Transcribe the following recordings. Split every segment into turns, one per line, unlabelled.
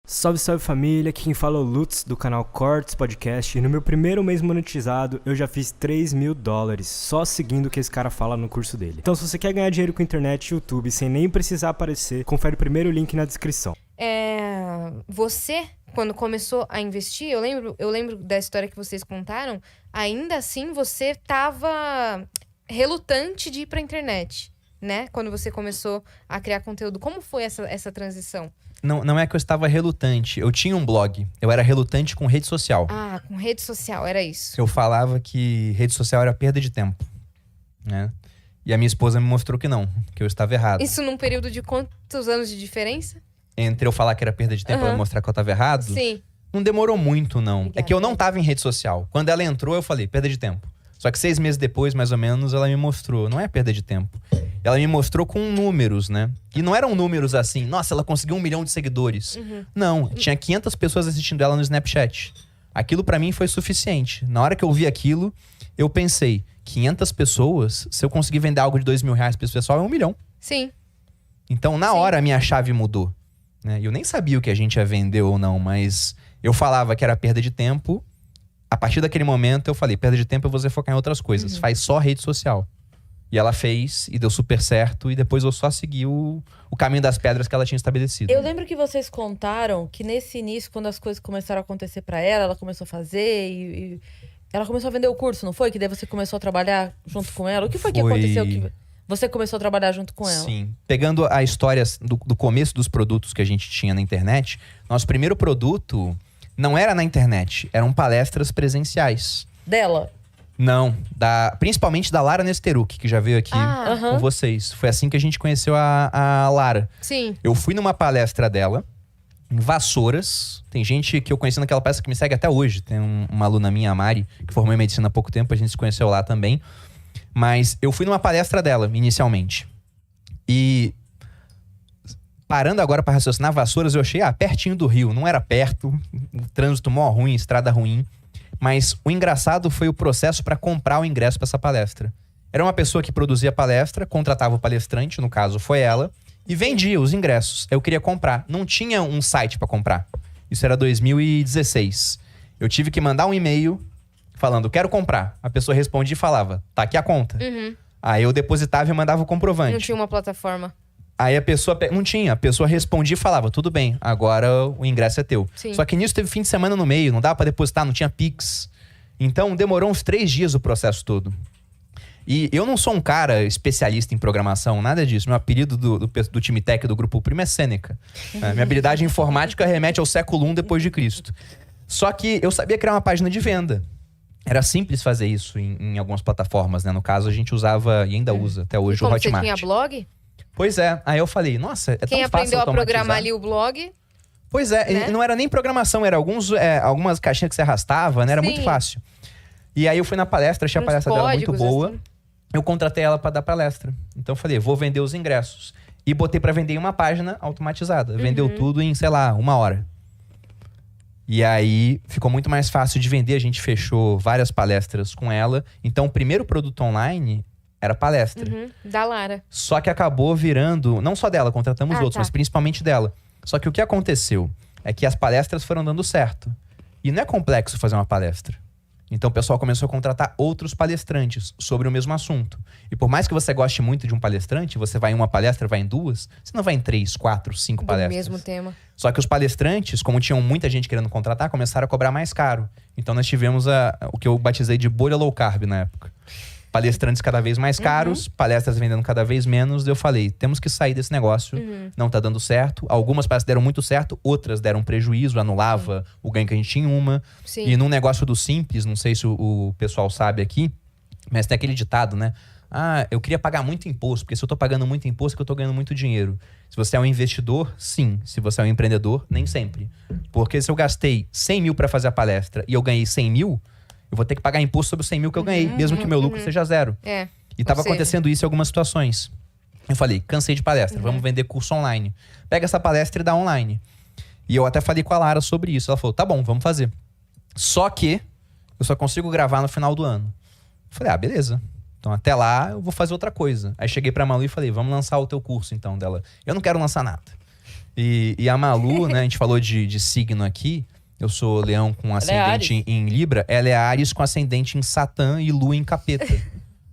Salve, salve família, aqui quem fala é o Lutz do canal Cortes Podcast e no meu primeiro mês monetizado eu já fiz $3.000 só seguindo o que esse cara fala no curso dele. Então se você quer ganhar dinheiro com internet e YouTube sem nem precisar aparecer, confere o primeiro link na descrição.
Você, quando começou a investir, eu lembro da história que vocês contaram, ainda assim você tava relutante de ir pra internet, né? Quando você começou a criar conteúdo. Como foi essa transição?
Não é que eu estava relutante. Eu tinha um blog. Eu era relutante com rede social.
Ah, com rede social, era isso.
Eu falava que rede social era perda de tempo, né? E a minha esposa me mostrou que não, que eu estava errado.
Isso num período de quantos anos de diferença?
Entre eu falar que era perda de tempo e ela mostrar que eu estava errado,
Sim.
não demorou muito, não.
Obrigada.
É que eu não estava em rede social. Quando ela entrou, eu falei, perda de tempo. Só que 6 meses depois, mais ou menos, ela me mostrou. Não é perda de tempo. Ela me mostrou com números, né? E não eram números assim, nossa, ela conseguiu 1 milhão de seguidores. Não, tinha 500 pessoas assistindo ela no Snapchat. Aquilo pra mim foi suficiente. Na hora que eu vi aquilo, eu pensei, 500 pessoas, se eu conseguir vender algo de R$2.000 pra esse pessoal, é 1 milhão.
Sim.
Então, na hora, a minha chave mudou. Né? Eu nem sabia o que a gente ia vender ou não, mas eu falava que era perda de tempo. A partir daquele momento, eu falei, perda de tempo é você focar em outras coisas. Faz só rede social. E ela fez, e deu super certo. E depois eu só segui o caminho das pedras que ela tinha estabelecido.
Eu lembro que vocês contaram que nesse início, quando as coisas começaram a acontecer pra ela, ela começou a fazer e ela começou a vender o curso, não foi? Que daí você começou a trabalhar junto com ela. O que foi que aconteceu que você começou a trabalhar junto com ela?
Sim. Pegando a história do começo dos produtos que a gente tinha na internet, nosso primeiro produto não era na internet, eram palestras presenciais.
Dela?
Não, principalmente da Lara Nesteruk, que já veio aqui com vocês. Foi assim que a gente conheceu a Lara.
Sim.
Eu fui numa palestra dela, em Vassouras. Tem gente que eu conheci naquela palestra que me segue até hoje. Tem uma aluna minha, a Mari, que formou em medicina há pouco tempo, a gente se conheceu lá também. Mas eu fui numa palestra dela, inicialmente. E parando agora para raciocinar, Vassouras eu achei, pertinho do Rio. Não era perto, o trânsito mó ruim, estrada ruim. Mas o engraçado foi o processo para comprar o ingresso para essa palestra. Era uma pessoa que produzia a palestra, contratava o palestrante, no caso foi ela, e vendia os ingressos. Eu queria comprar. Não tinha um site para comprar. Isso era 2016. Eu tive que mandar um e-mail falando, quero comprar. A pessoa respondia e falava, tá aqui a conta. Aí eu depositava e mandava o comprovante.
Não tinha uma plataforma.
Aí a pessoa... Não tinha. A pessoa respondia e falava, tudo bem, agora o ingresso é teu.
Sim.
Só que nisso teve fim de semana no meio, não dava pra depositar, não tinha Pix. Então demorou uns 3 dias o processo todo. E eu não sou um cara especialista em programação, nada disso. Meu apelido do time tech do Grupo Primo é Sêneca. Minha habilidade informática remete ao século I depois de Cristo. Só que eu sabia criar uma página de venda. Era simples fazer isso em algumas plataformas, né? No caso, a gente usava e ainda usa até hoje o
Como
Hotmart.
você tinha blog?
Pois é. Aí eu falei, nossa, é tão
Quem
fácil
aprendeu a
automatizar.
programar ali o blog?
Pois é,
né?
e não era nem programação, era algumas caixinhas que você arrastava, né? Era muito
Sim.
fácil. E aí eu fui na palestra, achei a
Uns
palestra dela muito
códigos,
boa.
assim.
Eu contratei ela pra dar palestra. Então eu falei, vou vender os ingressos. E botei pra vender em uma página automatizada. Vendeu tudo em, sei lá, 1 hora. E aí ficou muito mais fácil de vender. A gente fechou várias palestras com ela. Então o primeiro produto online era palestra.
Da Lara.
Só que acabou virando, não só dela, contratamos outros,
tá.
mas principalmente dela. Só que o que aconteceu é que as palestras foram dando certo. E não é complexo fazer uma palestra. Então o pessoal começou a contratar outros palestrantes sobre o mesmo assunto. E por mais que você goste muito de um palestrante, você vai em uma palestra, vai em 2, você não vai em 3, 4, 5
Do
palestras.
mesmo tema.
Só que os palestrantes, como tinham muita gente querendo contratar, começaram a cobrar mais caro. Então nós tivemos o que eu batizei de bolha low carb na época. Palestrantes cada vez mais caros, palestras vendendo cada vez menos. Eu falei, temos que sair desse negócio, não tá dando certo. Algumas palestras deram muito certo, outras deram prejuízo, anulava o ganho que a gente tinha em uma.
Sim.
E num negócio do simples, não sei se o pessoal sabe aqui, mas tem aquele ditado, né? Eu queria pagar muito imposto, porque se eu tô pagando muito imposto é que eu tô ganhando muito dinheiro. Se você é um investidor, sim. Se você é um empreendedor, nem sempre. Porque se eu gastei 100 mil pra fazer a palestra e eu ganhei 100 mil, eu vou ter que pagar imposto sobre os 100 mil que eu ganhei, mesmo que meu lucro seja 0. E tava acontecendo isso em algumas situações. Eu falei, cansei de palestra, vamos vender curso online. Pega essa palestra e dá online. E eu até falei com a Lara sobre isso. Ela falou, tá bom, vamos fazer. Só que eu só consigo gravar no final do ano. Eu falei, beleza. Então até lá eu vou fazer outra coisa. Aí cheguei pra Malu e falei, vamos lançar o teu curso então dela. Eu não quero lançar nada. E a Malu, né? A gente falou de signo aqui. Eu sou leão com ascendente em Libra. Ela é Áries com ascendente em Satã e Lua em Capeta.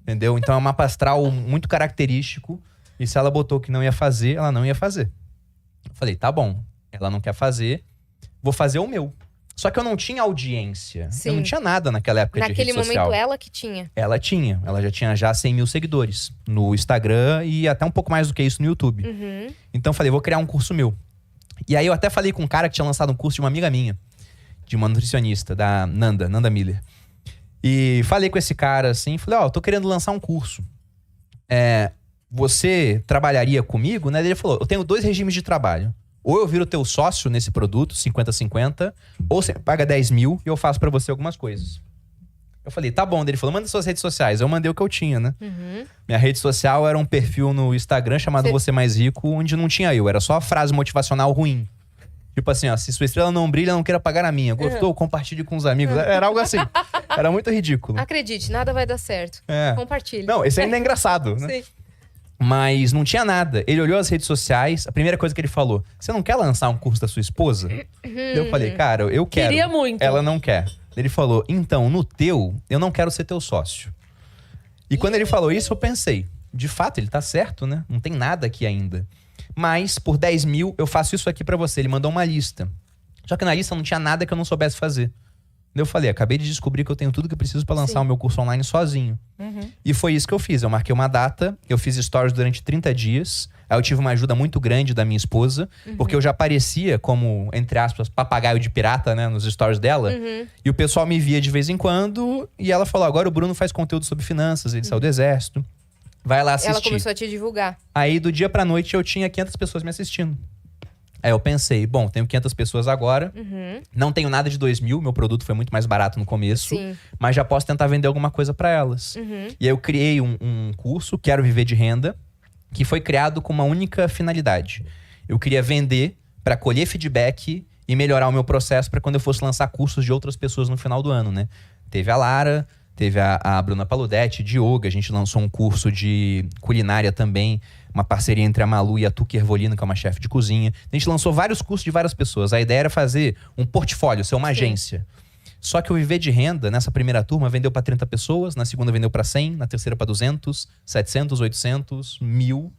Entendeu? Então é um mapa astral muito característico. E se ela botou que não ia fazer, ela não ia fazer. Eu falei, tá bom. Ela não quer fazer, vou fazer o meu. Só que eu não tinha audiência.
Sim.
Eu não tinha nada naquela época de rede social.
Naquele momento, ela que tinha.
Ela tinha. Ela já tinha 100 mil seguidores no Instagram e até um pouco mais do que isso no YouTube.
Uhum.
Então eu falei, vou criar um curso meu. E aí eu até falei com um cara que tinha lançado um curso de uma amiga minha, de uma nutricionista, da Nanda Miller. E falei com esse cara assim, falei, eu tô querendo lançar um curso. Você trabalharia comigo? Né? Ele falou, eu tenho 2 regimes de trabalho. Ou eu viro teu sócio nesse produto, 50-50, ou você paga 10 mil e eu faço pra você algumas coisas. Eu falei, tá bom. Ele falou, manda suas redes sociais. Eu mandei o que eu tinha, né?
Uhum.
Minha rede social era um perfil no Instagram chamado Você Mais Rico, onde não tinha eu. Era só frase motivacional ruim. Tipo assim, se sua estrela não brilha, não queira pagar a minha. Gostou? Compartilhe com os amigos. Era algo assim. Era muito ridículo.
Acredite, nada vai dar certo. Compartilhe.
Não, esse ainda é engraçado, né?
Sim.
Mas não tinha nada. Ele olhou as redes sociais, a primeira coisa que ele falou, você não quer lançar um curso da sua esposa? Eu falei, cara, eu quero.
Queria muito.
Ela não quer. Ele falou, então, no teu, eu não quero ser teu sócio. E quando ele falou isso, eu pensei, de fato, ele tá certo, né? Não tem nada aqui ainda. Mas, por 10 mil, eu faço isso aqui pra você. Ele mandou uma lista. Só que na lista não tinha nada que eu não soubesse fazer. Eu falei, acabei de descobrir que eu tenho tudo que eu preciso pra lançar o meu curso online sozinho.
Uhum.
E foi isso que eu fiz. Eu marquei uma data, eu fiz stories durante 30 dias. Aí eu tive uma ajuda muito grande da minha esposa, porque eu já aparecia como, entre aspas, papagaio de pirata, né, nos stories dela. E o pessoal me via de vez em quando, e ela falou, agora o Bruno faz conteúdo sobre finanças, ele saiu do exército. Vai lá assistir.
Ela começou a te divulgar.
Aí do dia pra noite eu tinha 500 pessoas me assistindo. Aí eu pensei, bom, tenho 500 pessoas agora, não tenho nada de 2 mil, meu produto foi muito mais barato no começo,
Sim.
mas já posso tentar vender alguma coisa pra elas. E aí eu criei um curso, Quero Viver de Renda, que foi criado com uma única finalidade. Eu queria vender pra colher feedback e melhorar o meu processo pra quando eu fosse lançar cursos de outras pessoas no final do ano, né? Teve a Lara, teve a Bruna Paludetti, de yoga, a gente lançou um curso de culinária também, uma parceria entre a Malu e a Tuki Ervolino, que é uma chefe de cozinha. A gente lançou vários cursos de várias pessoas. A ideia era fazer um portfólio, ser uma agência. Só que o Viver de Renda, nessa primeira turma, vendeu para 30 pessoas, na segunda vendeu para 100, na terceira para 200, 700, 800, 1000.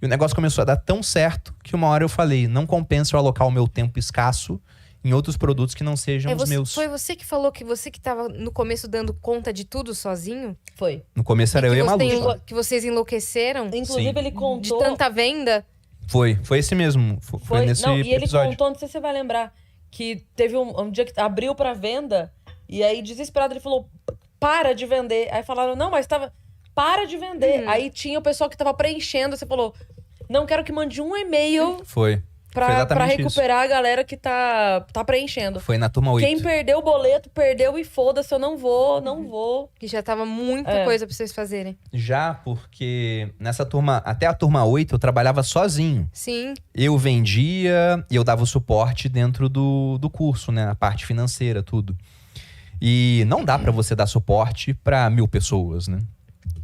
E o negócio começou a dar tão certo que uma hora eu falei, não compensa eu alocar o meu tempo escasso em outros produtos que não sejam os meus.
Foi você que falou que você que tava no começo dando conta de tudo sozinho?
Foi.
No começo era eu e a Malu.
Que vocês enlouqueceram
Inclusive,
Sim.
ele contou...
de tanta venda?
Foi esse mesmo. Foi nesse
Não, e ele
episódio.
contou, não sei se você vai lembrar, que teve um dia que abriu pra venda, e aí, desesperado, ele falou, para de vender. Aí falaram, não, mas tava... Para de vender. Aí tinha o pessoal que tava preenchendo, você falou, não quero que mande um e-mail
Foi
pra
exatamente
recuperar a galera que tá preenchendo.
Foi na turma 8.
Quem perdeu o boleto, perdeu e foda-se, eu não vou.
Que já tava muita coisa pra vocês fazerem.
Já, porque nessa turma, até a turma 8, eu trabalhava sozinho.
Sim.
Eu vendia e eu dava o suporte dentro do curso, né? A parte financeira, tudo. E não dá pra você dar suporte pra 1000 pessoas, né?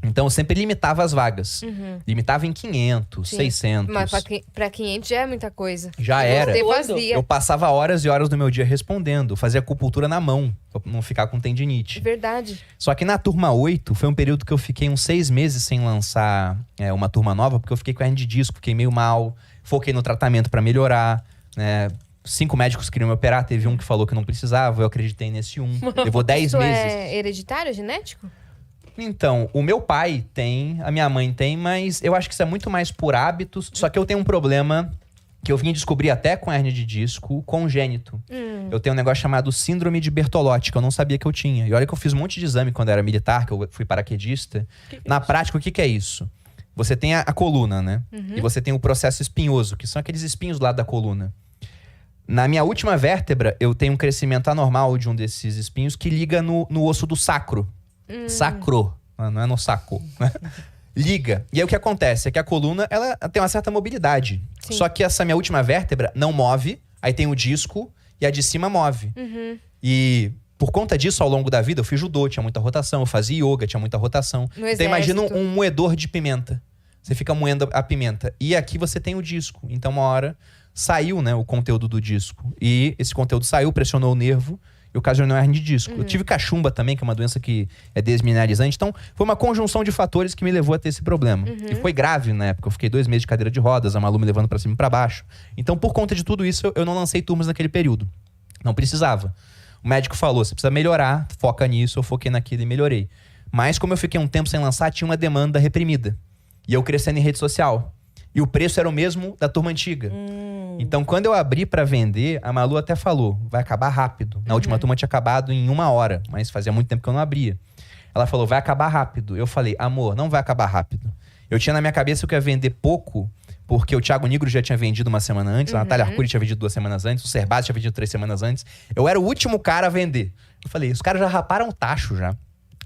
Então eu sempre limitava as vagas. Limitava em 500,
Sim.
600.
Mas pra 500 já é muita coisa.
Já era.
Você vazia.
Eu passava horas e horas do meu dia respondendo. Fazia acupuntura na mão, pra não ficar com tendinite.
Verdade.
Só que na turma 8, foi um período que eu fiquei uns 6 meses sem lançar uma turma nova, porque eu fiquei com hernia de disco, fiquei meio mal. Foquei no tratamento pra melhorar, né? 5 médicos queriam me operar, teve um que falou que não precisava, eu acreditei nesse um. Levou 10
Isso
meses.
é hereditário, genético?
Então, o meu pai tem, a minha mãe tem, mas eu acho que isso é muito mais por hábitos. Só que eu tenho um problema que eu vim descobrir até com hernia de disco congênito. Eu tenho um negócio chamado síndrome de Bertolotti, que eu não sabia que eu tinha. E olha que eu fiz um monte de exame quando eu era militar, que eu fui paraquedista. Na prática, o que é isso? Você tem a coluna, né? E você tem o processo espinhoso, que são aqueles espinhos do lado da coluna. Na minha última vértebra, eu tenho um crescimento anormal de um desses espinhos que liga no osso do sacro. Sacro, não é no saco, né? Liga. E aí o que acontece é que a coluna, ela tem uma certa mobilidade.
Sim.
Só que essa minha última vértebra não move, aí tem o disco e a de cima move. E por conta disso, ao longo da vida, eu fiz judô, tinha muita rotação, eu fazia yoga, tinha muita rotação.
No
Então imagina
exército.
um moedor de pimenta. Você fica moendo a pimenta. E aqui você tem o disco. Então uma hora saiu, né, o conteúdo do disco. E esse conteúdo saiu, pressionou o nervo e ocasionou hernia de disco. Eu tive cachumba também, que é uma doença que é desmineralizante. Então, foi uma conjunção de fatores que me levou a ter esse problema. E foi grave na época. Eu fiquei 2 meses de cadeira de rodas, a Malu me levando pra cima e pra baixo. Então, por conta de tudo isso, eu não lancei turmas naquele período. Não precisava. O médico falou, você precisa melhorar, foca nisso. Eu foquei naquilo e melhorei. Mas, como eu fiquei um tempo sem lançar, tinha uma demanda reprimida. E eu crescendo em rede social. E o preço era o mesmo da turma antiga. Então, quando eu abri pra vender, a Malu até falou, vai acabar rápido. Na última turma tinha acabado em 1 hora, mas fazia muito tempo que eu não abria. Ela falou, vai acabar rápido. Eu falei, amor, não vai acabar rápido. Eu tinha na minha cabeça que eu ia vender pouco, porque o Thiago Nigro já tinha vendido 1 semana antes, a Natália Arcuri tinha vendido 2 semanas antes, o Serbasi tinha vendido 3 semanas antes. Eu era o último cara a vender. Eu falei, os caras já raparam o tacho já.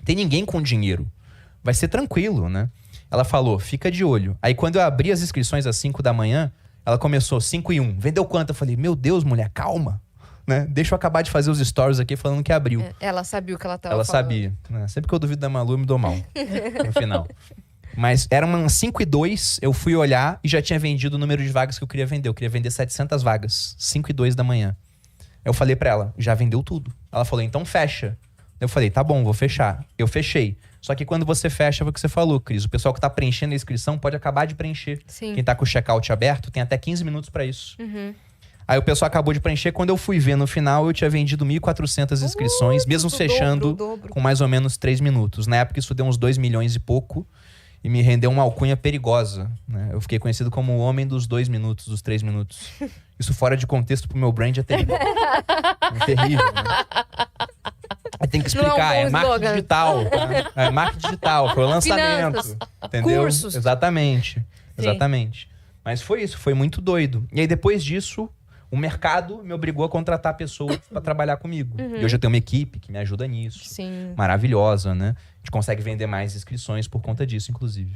Tem ninguém com dinheiro. Vai ser tranquilo, né? Ela falou, fica de olho. Aí quando eu abri as inscrições às 5 da manhã, ela começou 5 e 1. Vendeu quanto? Eu falei, meu Deus, mulher, calma. Né? Deixa eu acabar de fazer os stories aqui falando que abriu.
Ela sabia o que ela tava
Ela
falando.
sabia. Né? Sempre que eu duvido da Malu, eu me dou mal. No final. Mas era umas 5 e 2, eu fui olhar e já tinha vendido o número de vagas que eu queria vender. Eu queria vender 700 vagas. 5 e 2 da manhã. Eu falei pra ela, já vendeu tudo. Ela falou, então fecha. Eu falei, tá bom, vou fechar. Eu fechei. Só que quando você fecha, foi o que você falou, Cris. O pessoal que tá preenchendo a inscrição pode acabar de preencher.
Sim.
Quem tá com o checkout aberto tem até 15 minutos pra isso. Aí o pessoal acabou de preencher. Quando eu fui ver no final, eu tinha vendido 1.400 inscrições, mesmo fechando
o dobro.
com mais ou menos 3 minutos. Na época, isso deu uns 2 milhões e pouco. E me rendeu uma alcunha perigosa. Né? Eu fiquei conhecido como o homem dos 2 minutos, dos 3 minutos. Isso fora de contexto pro meu brand é terrível. É terrível, né? Aí tem que
Não é um
explicar,
bom
é marketing
slogan.
digital. Né? É marketing digital, foi o lançamento.
Finanças,
Entendeu?
cursos.
Exatamente. Exatamente. Mas foi isso, foi muito doido. E aí depois disso, o mercado me obrigou a contratar pessoas pra trabalhar comigo. E hoje eu tenho uma equipe que me ajuda nisso.
Sim.
Maravilhosa, né? A gente consegue vender mais inscrições por conta disso, inclusive.